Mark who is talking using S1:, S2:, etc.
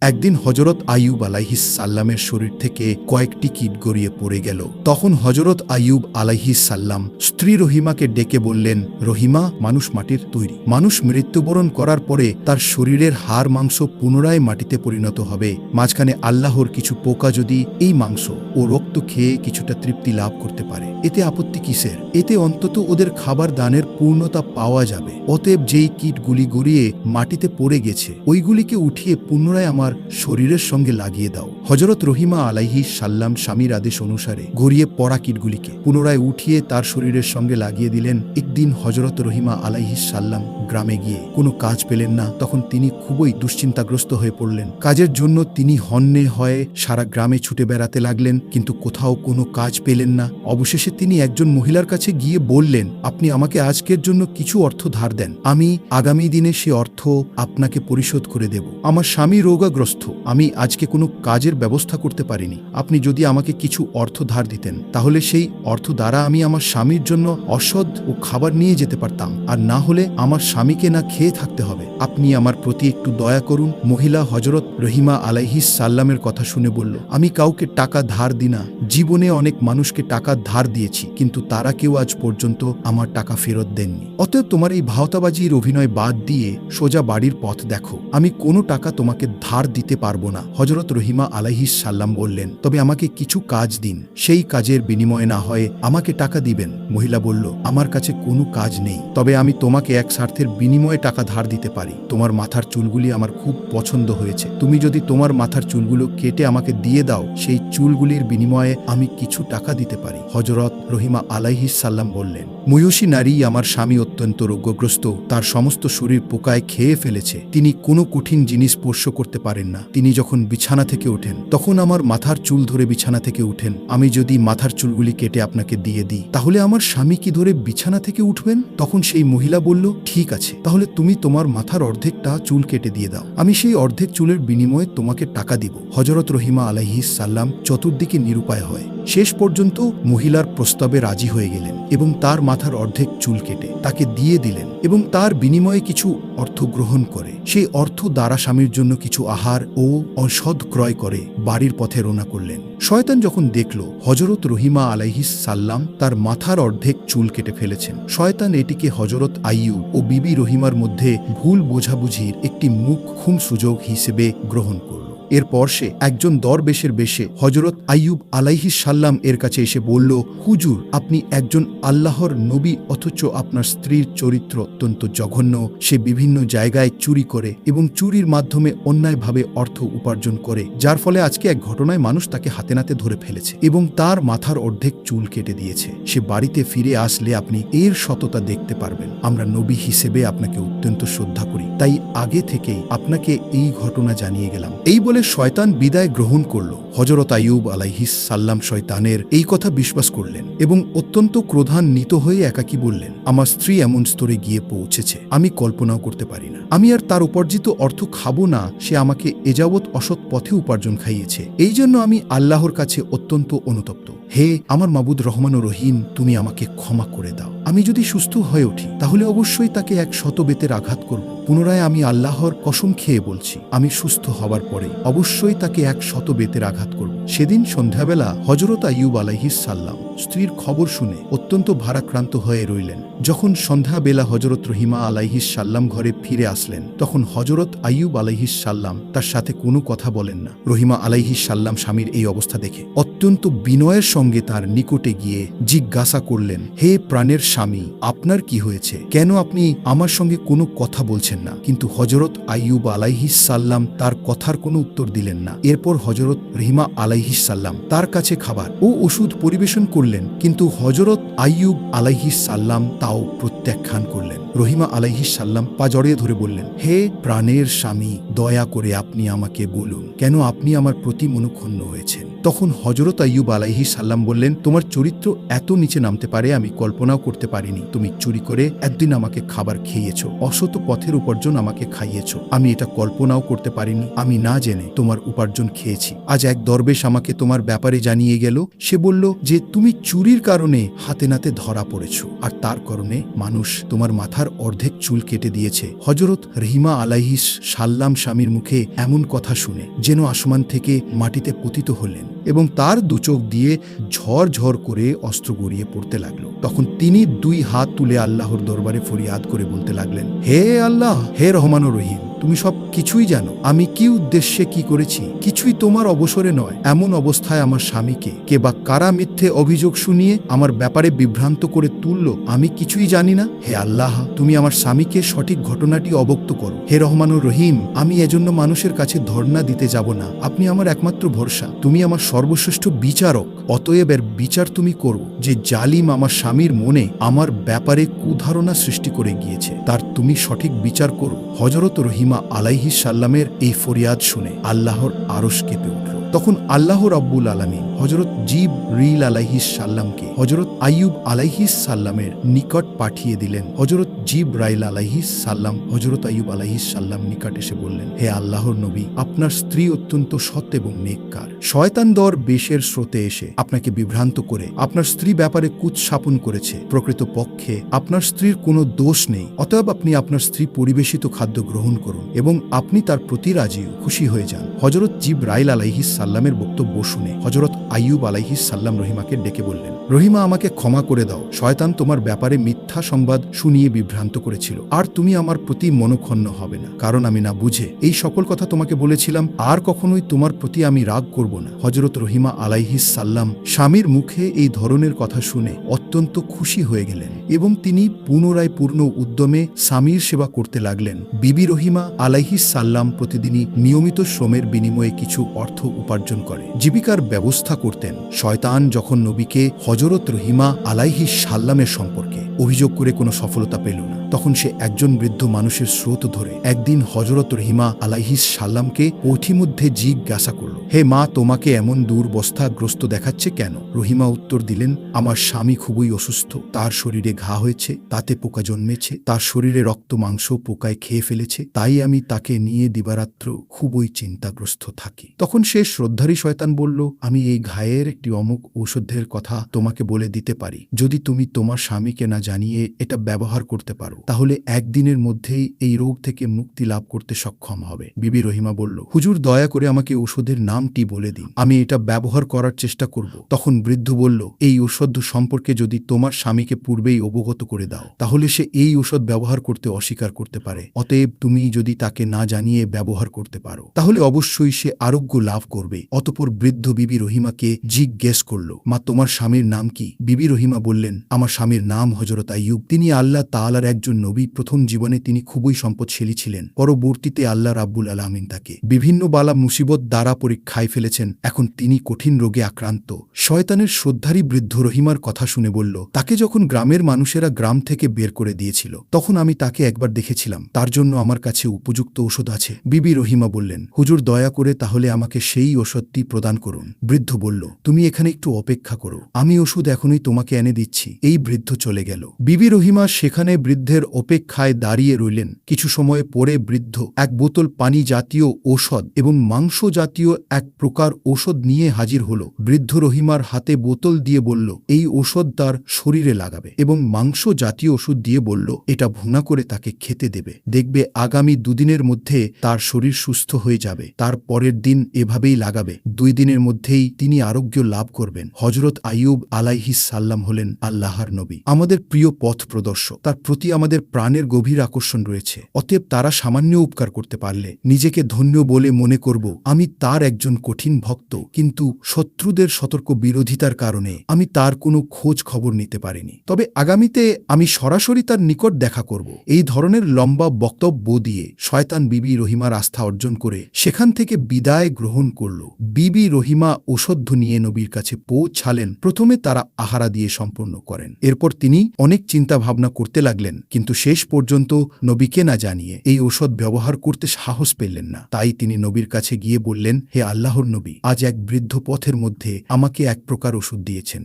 S1: একদিন হজরত আইয়ুব আলাইহিস সাল্লামের শরীর থেকে কয়েকটি কীট গড়িয়ে পড়ে গেল। তখন হজরত আইয়ুব আলাইহিস সাল্লাম স্ত্রী রহিমাকে ডেকে বললেন, রহিমা, মানুষ মাটির তৈরি। মানুষ মৃত্যুবরণ করার পরে তার শরীরের হাড় মাংস পুনরায় মাটিতে পরিণত হবে। মাঝখানে আল্লাহর কিছু পোকা যদি এই মাংস ও রক্ত খেয়ে কিছুটা তৃপ্তি লাভ করতে পারে, এতে আপত্তি কিসের? এতে অন্তত ওদের খাবার দানের পূর্ণতা পাওয়া যাবে। অতএব যেই কীটগুলি গড়িয়ে মাটিতে পড়ে গেছে, ওইগুলিকে উঠিয়ে পুনরায় আমার শরীরের সঙ্গে লাগিয়ে দাও। হজরত রহিমা আলাইহিস সাল্লাম স্বামীর আদেশ অনুসারে গড়িয়ে পড়া কীটগুলিকে পুনরায় উঠিয়ে তার শরীরের সঙ্গে লাগিয়ে দিলেন। একদিন হজরত রহিমা আলাইহিস সাল্লাম গ্রামে গিয়ে কোনো কাজ পেলেন না। তখন তিনি খুবই দুশ্চিন্তাগ্রস্ত হয়ে পড়লেন। কাজের জন্য তিনি হন্যে হয়ে সারা গ্রামে ছুটে বেড়াতে লাগলেন, কিন্তু কোথাও কোনো কাজ পেলেন না। অবশেষে তিনি একজন মহিলার কাছে গিয়ে বললেন, আপনি আমাকে আজকের জন্য কিছু অর্থ ধার দেন, আমি আগামী দিনে সে অর্থ আপনাকে পরিশোধ করে দেব। আমার স্বামী রোগাগ্রস্ত, আমি আজকে কোনো কাজের ব্যবস্থা করতে পারিনি। আপনি যদি আমাকে কিছু অর্থ ধার দিতেন, তাহলে সেই অর্থ দ্বারা আমি আমার স্বামীর জন্য ঔষধ ও খাবার নিয়ে যেতে পারতাম, আর না হলে আমার স্বামীকে না খেয়ে থাকতে হবে। আপনি আমার প্রতি একটু দয়া করুন। মহিলা হজরত রহিমা আলাইহিস সাল্লামের কথা শুনে বলল, আমি কাউকে টাকা ধার দিই না। জীবনে অনেক মানুষকে টাকা ধার দিয়েছি, কিন্তু তারা কেউ আজ পর্যন্ত আমার টাকা ফেরত দেননি। অতএব তোমার এই ভাওতাবাজির অভিনয় বাদ দিয়ে সোজা বাড়ির পথ দেখো। আমি কোনো টাকা তোমাকে ধার দিতে পারবো না। হজরত রহিমা আলাইহিস সাল্লাম বললেন, তবে আমাকে কিছু কাজ দিন, সেই কাজের বিনিময়ে না হয় আমাকে টাকা দিবেন। মহিলা বলল, আমার কাছে কোনো কাজ নেই, তবে আমি তোমাকে এক স্বার্থের বিনিময়ে টাকা ধার দিতে পারি। তোমার মাথার চুলগুলি আমার খুব পছন্দ হয়েছে। তুমি যদি তোমার মাথার চুলগুলো কেটে আমাকে দিয়ে দাও, সেই চুলগুলির বিনিময়ে আমি কিছু টাকা দিতে পারি। হজরত রহিমা আলাইহিস সাল্লাম বললেন, ময়ূষী নারী আমার স্বামী অত্যন্ত রোগগ্রস্ত, তার সমস্ত শরীর পোকায় খেয়ে ফেলেছে। তিনি কোনো কঠিন জিনিস স্পর্শ করতে পারেন না। তিনি যখন বিছানা থেকে ওঠেন, তখন আমার মাথার চুল ধরে বিছানা থেকে উঠেন। আমি যদি মাথার চুলগুলি কেটে আপনাকে দিয়ে দিই, তাহলে আমার স্বামী কি ধরে বিছানা থেকে উঠবেন? তখন সেই মহিলা বলল, ঠিক আছে, তাহলে তুমি তোমার মাথার অর্ধেকটা চুল কেটে দিয়ে দাও, আমি সেই অর্ধেক চুলের বিনিময়ে তোমাকে টাকা দিব। হজরত রহিমা আলাইহিস সাল্লাম চতুর্দিকে নিরুপায় হয় শেষ পর্যন্ত মহিলার প্রস্তাবে রাজি হয়ে গেলেন এবং তার মাথার অর্ধেক চুল কেটে তাকে দিয়ে দিলেন এবং তার বিনিময়ে কিছু অর্থ গ্রহণ করে সেই অর্থ দ্বারা স্বামীর জন্য কিছু আহার ও ঔষধ ক্রয় করে বাড়ির পথে রওনা করলেন। শয়তান যখন দেখল হজরত রহিমা আলাইহিস সাল্লাম তার মাথার অর্ধেক চুল কেটে ফেলেছেন, শয়তান এটিকে হজরত আইয়ুব ও বিবি রহিমার মধ্যে ভুল বোঝাবুঝির একটি মুখ্যম সুযোগ হিসেবে গ্রহণ করল। এরপর সে একজন দরবেশের বেশে হজরত আইয়ুব আলাইহিস সাল্লাম এর কাছে এসে বলল, হুজুর, আপনি একজন আল্লাহর নবী, অথচ আপনার স্ত্রীর চরিত্র অত্যন্ত জঘন্য। সে বিভিন্ন জায়গায় চুরি করে এবং চুরির মাধ্যমে অন্যায়ভাবে অর্থ উপার্জন করে, যার ফলে আজকে এক ঘটনায় মানুষ তাকে হাতে নাতে ধরে ফেলেছে এবং তার মাথার অর্ধেক চুল কেটে দিয়েছে। সে বাড়িতে ফিরে আসলে আপনি এর সততা দেখতে পারবেন। আমরা নবী হিসেবে আপনাকে অত্যন্ত শ্রদ্ধা করি, তাই আগে থেকেই আপনাকে এই ঘটনা জানিয়ে গেলাম। এই বলে শয়তান বিদায় গ্রহণ করল। হজরত আইয়ুব আলাইহিস সাল্লাম শয়তানের এই কথা বিশ্বাস করলেন এবং অত্যন্ত ক্রোধান্বিত হয়ে একাকী বললেন, আমার স্ত্রী এমন স্তরে গিয়ে পৌঁছেছে আমি কল্পনাও করতে পারি না। আমি আর তার উপার্জিত অর্থ খাবো না। সে আমাকে এযাবৎ অসৎ পথে উপার্জন খাইয়েছে। এই জন্য আমি আল্লাহর কাছে অত্যন্ত অনুতপ্ত। হে আমার মাবুদ রহমান ও রহিম, তুমি আমাকে ক্ষমা করে দাও। আমি যদি সুস্থ হয়ে উঠি, তাহলে অবশ্যই তাকে 100 বেতের আঘাত করব। পুনরায় আমি আল্লাহর কসম খেয়ে বলছি, আমি সুস্থ হবার পরে অবশ্যই তাকে 100 বেতের আঘাত করব। সেদিন সন্ধ্যাবেলা হজরত আইয়ুব আলাইহিস সাল্লাম স্ত্রীর খবর শুনে অত্যন্ত ভারাক্রান্ত হয়ে রইলেন। যখন সন্ধ্যাবেলা হজরত রহিমা আলাইহিস সাল্লাম ঘরে ফিরে আসলেন, তখন হজরত আইয়ুব আলাইহিস সাল্লাম তার সাথে কোনো কথা বলেন না। রহিমা আলাইহিস সাল্লাম স্বামীর এই অবস্থা দেখে অত্যন্ত বিনয়ের সঙ্গে তার নিকটে গিয়ে জিজ্ঞাসা করলেন, হে প্রাণের স্বামী, আপনার কি হয়েছে? কেন আপনি আমার সঙ্গে কোনো কথা বলছেন না? কিন্তু হজরত আইয়ুব আলাইহিস সাল্লাম তার কথার কোনো উত্তর দিলেন না। এরপর হজরত রহিমা আলাইহিস সাল্লাম তার কাছে খাবার ও ওষুধ পরিবেশন করলেন, কিন্তু হজরত আইয়ুব আলাইহিস সাল্লাম তাও প্রত্যাখ্যান করলেন। রহিমা আলাইহিস সাল্লাম পা জড়িয়ে ধরে বললেন, হে প্রাণের স্বামী, দয়া করে আপনি আমাকে বলুন, কেন আপনি আমার প্রতি মনোক্ষুণ্ণ হয়েছেন? তখন হজরত আইয়ুব আলাইহিস সাল্লাম বললেন, তোমার চরিত্র এত নিচে নামতে পারে আমি কল্পনাও করতে পারিনি। তুমি চুরি করে একদিন আমাকে খাবার খেয়েছ, অসৎ পথের উপার্জন আমাকে খাইয়েছ। আমি এটা কল্পনাও করতে পারিনি। আমি না জেনে তোমার উপার্জন খেয়েছি। আজ এক দরবেশ আমাকে তোমার ব্যাপারে জানিয়ে গেল। সে বলল যে তুমি চুরির কারণে হাতে নাতে ধরা পড়েছ, আর তার কারণে মানুষ তোমার মাথার মাথার অর্ধেক চুল কেটে দিয়েছে। হজরত রহিমা আলাইহিস সাল্লাম স্বামীর মুখে এমন কথা শুনে যেন আসমান থেকে মাটিতে পতিত হলেন এবং তার দুচোখ দিয়ে ঝরঝর করে অস্ত্র গড়িয়ে পড়তে লাগলো। তখন তিনি 2 হাত তুলে আল্লাহর দরবারে ফরিয়াদ করে বলতে লাগলেন, হে আল্লাহ, হে রহমান ও রহিম, তুমি সব কিছুই জানো। আমি কি উদ্দেশ্যে কি করেছি কিছুই তোমার অবসরে নয়। এমন অবস্থায় আমার স্বামীকে কে বা কারা মিথ্যে অভিযোগ শুনিয়ে আমার ব্যাপারে বিভ্রান্ত করে তুলল, আমি কিছুই জানি না। হে আল্লাহ, তুমি আমার স্বামীকে সঠিক ঘটনাটি অবগত করো। হে রহমান ও রহিম, আমি এজন্য মানুষের কাছে ধর্ণা দিতে যাব না। আপনি আমার একমাত্র ভরসা, তুমি আমার সর্বশ্রেষ্ঠ বিচারক। অতএব এর বিচার তুমি করো। যে জালিম আমার স্বামীর মনে আমার ব্যাপারে কুধারণা সৃষ্টি করে গিয়েছে, তার তুমি সঠিক বিচার করো। হজরত রহিমা আলাইহিস সাল্লামের এই ফরিয়াদ শুনে আল্লাহর আরশ কেঁপে উঠল। তখন আল্লাহ রাব্বুল আলামিন হজরত জিবরিল আলাইহিস সাল্লামকে হজরত আইয়ুব আলাইহিস সাল্লামের নিকট পাঠিয়ে দিলেন। হজরত জিবরাইল আলাইহিস সাল্লাম হজরত আইয়ুব আলাইহিস সাল্লাম নিকট এসে বললেন, হে আল্লাহর নবী, আপনার স্ত্রী অত্যন্ত সৎ এবং নেককার। শয়তান দর বেশের স্রোতে এসে আপনাকে বিভ্রান্ত করে আপনার স্ত্রী ব্যাপারে কুৎসাপন করেছে। প্রকৃত পক্ষে আপনার স্ত্রীর কোনো দোষ নেই। অতএব আপনি আপনার স্ত্রী পরিবেশিত খাদ্য গ্রহণ করুন এবং আপনি তার প্রতি রাজিও খুশি হয়ে যান। হজরত জিবরাইল আলাইহিস সাল্লামের বক্তব্য শুনে হজরত আইয়ুব আলাইহিস সাল্লাম রহিমাকে ডেকে বললেন, রহিমা, আমাকে ক্ষমা করে দাও। শয়তান তোমার ব্যাপারে মিথ্যা সংবাদ শুনিয়ে বিভ্রান্ত করেছিল। আর তুমি আমার প্রতি মনোক্ষণ্ণ হবে না, কারণ আমি না বুঝে এই সকল কথা তোমাকে বলেছিলাম। আর কখনোই তোমার প্রতি আমি রাগ করব না। হজরত রহিমা আলাইহিস সাল্লাম স্বামীর মুখে এই ধরনের কথা শুনে অত্যন্ত খুশি হয়ে গেলেন এবং তিনি পুনরায় পূর্ণ উদ্যমে স্বামীর সেবা করতে লাগলেন। বিবি রহিমা আলাইহিস সাল্লাম প্রতিদিনই নিয়মিত শ্রমের বিনিময়ে কিছু অর্থ উপার্জন করে জীবিকার ব্যবস্থা করতেন। শয়তান যখন নবীকে হজরত রহিমা আলাইহিস সাল্লামের সম্পর্কে অভিযোগ করে কোনো সফলতা পেল না, তখন সে একজন বৃদ্ধ মানুষের স্রোত ধরে একদিন হজরত রহিমা আলাইহিস সাল্লামকে পথিমধ্যে জিজ্ঞাসা করল, হে মা, তোমাকে এমন দুর্বস্থাগ্রস্ত দেখাচ্ছে কেন? রহিমা উত্তর দিলেন, আমার স্বামী খুবই অসুস্থ। তার শরীরে ঘা হয়েছে, তাতে পোকা জন্মেছে, তার শরীরে রক্ত মাংস পোকায় খেয়ে ফেলেছে। তাই আমি তাকে নিয়ে দিবারাত্র খুবই চিন্তাগ্রস্ত থাকি। তখন সে শ্রদ্ধারী শয়তান বলল, আমি এই ঘায়ের একটি অমুক ঔষধের কথা তোমাকে বলে দিতে পারি। যদি তুমি তোমার স্বামীকে না জানিয়ে এটা ব্যবহার করতে পারো, তাহলে একদিনের মধ্যেই এই রোগ থেকে মুক্তি লাভ করতে সক্ষম হবে। বিবি রহিমা বলল, হুজুর, দয়া করে আমাকে ঔষধের নামটি বলে দিন, আমি এটা ব্যবহার করার চেষ্টা করব। তখন বৃদ্ধ বলল, এই ঔষধ সম্পর্কে যদি তোমার স্বামীকে পূর্বেই অবগত করে দাও, তাহলে সে এই ঔষধ ব্যবহার করতে অস্বীকার করতে পারে। অতএব তুমি যদি তাকে না জানিয়ে ব্যবহার করতে পারো, তাহলে অবশ্যই সে আরোগ্য লাভ করবে। অতঃপর বৃদ্ধ বিবি রহিমাকে জিজ্ঞেস করল, মা, তোমার স্বামীর নাম কি? বিবি রহিমা বললেন, আমার স্বামীর নাম হজরত আইয়ুব। তিনি আল্লাহ তাআলার একজন নবী। প্রথম জীবনে তিনি খুবই সম্পদশালী ছিলেন। পরবর্তীতে আল্লাহ রাব্বুল আলামিন তাকে বিভিন্ন বালা মুসিবত দ্বারা পরীক্ষায় ফেলেছেন। এখন তিনি কঠিন রোগে আক্রান্ত। শয়তানের শ্রদ্ধারী বৃদ্ধ রহিমার কথা শুনে বলল, তাকে যখন গ্রামের মানুষেরা গ্রাম থেকে বের করে দিয়েছিল, তখন আমি তাকে একবার দেখেছিলাম। তার জন্য আমার কাছে উপযুক্ত ওষুধ আছে। বিবি রহিমা বললেন, হুজুর, দয়া করে তাহলে আমাকে সেই ওষুধটি প্রদান করুন। বৃদ্ধ বলল, তুমি এখানে একটু অপেক্ষা করো, আমি ওষুধ এখনই তোমাকে এনে দিচ্ছি। এই বৃদ্ধ চলে গেল। বিবি রহিমা সেখানে বৃদ্ধের অপেক্ষায় দাঁড়িয়ে রইলেন। কিছু সময় পরে বৃদ্ধ এক বোতল পানি জাতীয় ঔষধ এবং মাংস জাতীয় এক প্রকার ঔষধ নিয়ে হাজির হল। বৃদ্ধ রহিমার হাতে বোতল দিয়ে বলল, এই ঔষধ তার শরীরে লাগাবে এবং মাংস জাতীয় ওষুধ দিয়ে বলল, এটা ভুনা করে তাকে খেতে দেবে। দেখবে আগামী 2 দিনের মধ্যে তার শরীর সুস্থ হয়ে যাবে। তার পরের দিন এভাবেই লাগাবে। 2 দিনের মধ্যেই তিনি আরোগ্য লাভ করবেন। হজরত আইয়ুব আলাইহিস সাল্লাম হলেন আল্লাহর নবী, আমাদের প্রিয় পথ প্রদর্শক। তার প্রতি আমাদের প্রাণের গভীর আকর্ষণ রয়েছে। অতএব তারা সামান্য উপকার করতে পারলে নিজেকে ধন্য বলে মনে করব। আমি তার একজন কঠিন ভক্ত, কিন্তু শত্রুদের সতর্ক বিরোধিতার কারণে আমি তার কোনো খোঁজ খবর নিতে পারিনি। তবে আগামীতে আমি সরাসরি তার নিকট দেখা করব। এই ধরনের লম্বা বক্তব্য দিয়ে শয়তান বিবি রহিমার আস্থা অর্জন করে সেখান থেকে বিদায় গ্রহণ করল। বিবি রহিমা ঔষধ নিয়ে নবীর কাছে পৌঁছালেন। প্রথমে তারা আহারা দিয়ে সম্পন্ন করেন। এরপর তিনি অনেক চিন্তা ভাবনা করতে লাগলেন, কিন্তু শেষ পর্যন্ত নবীকে না জানিয়ে এই ঔষধ ব্যবহার করতে সাহস পেলেন না। তাই তিনি নবীর কাছে গিয়ে বললেন, হে আল্লাহর নবী, আজ এক বৃদ্ধ পথের মধ্যে আমাকে এক প্রকার ওষুধ দিয়েছেন।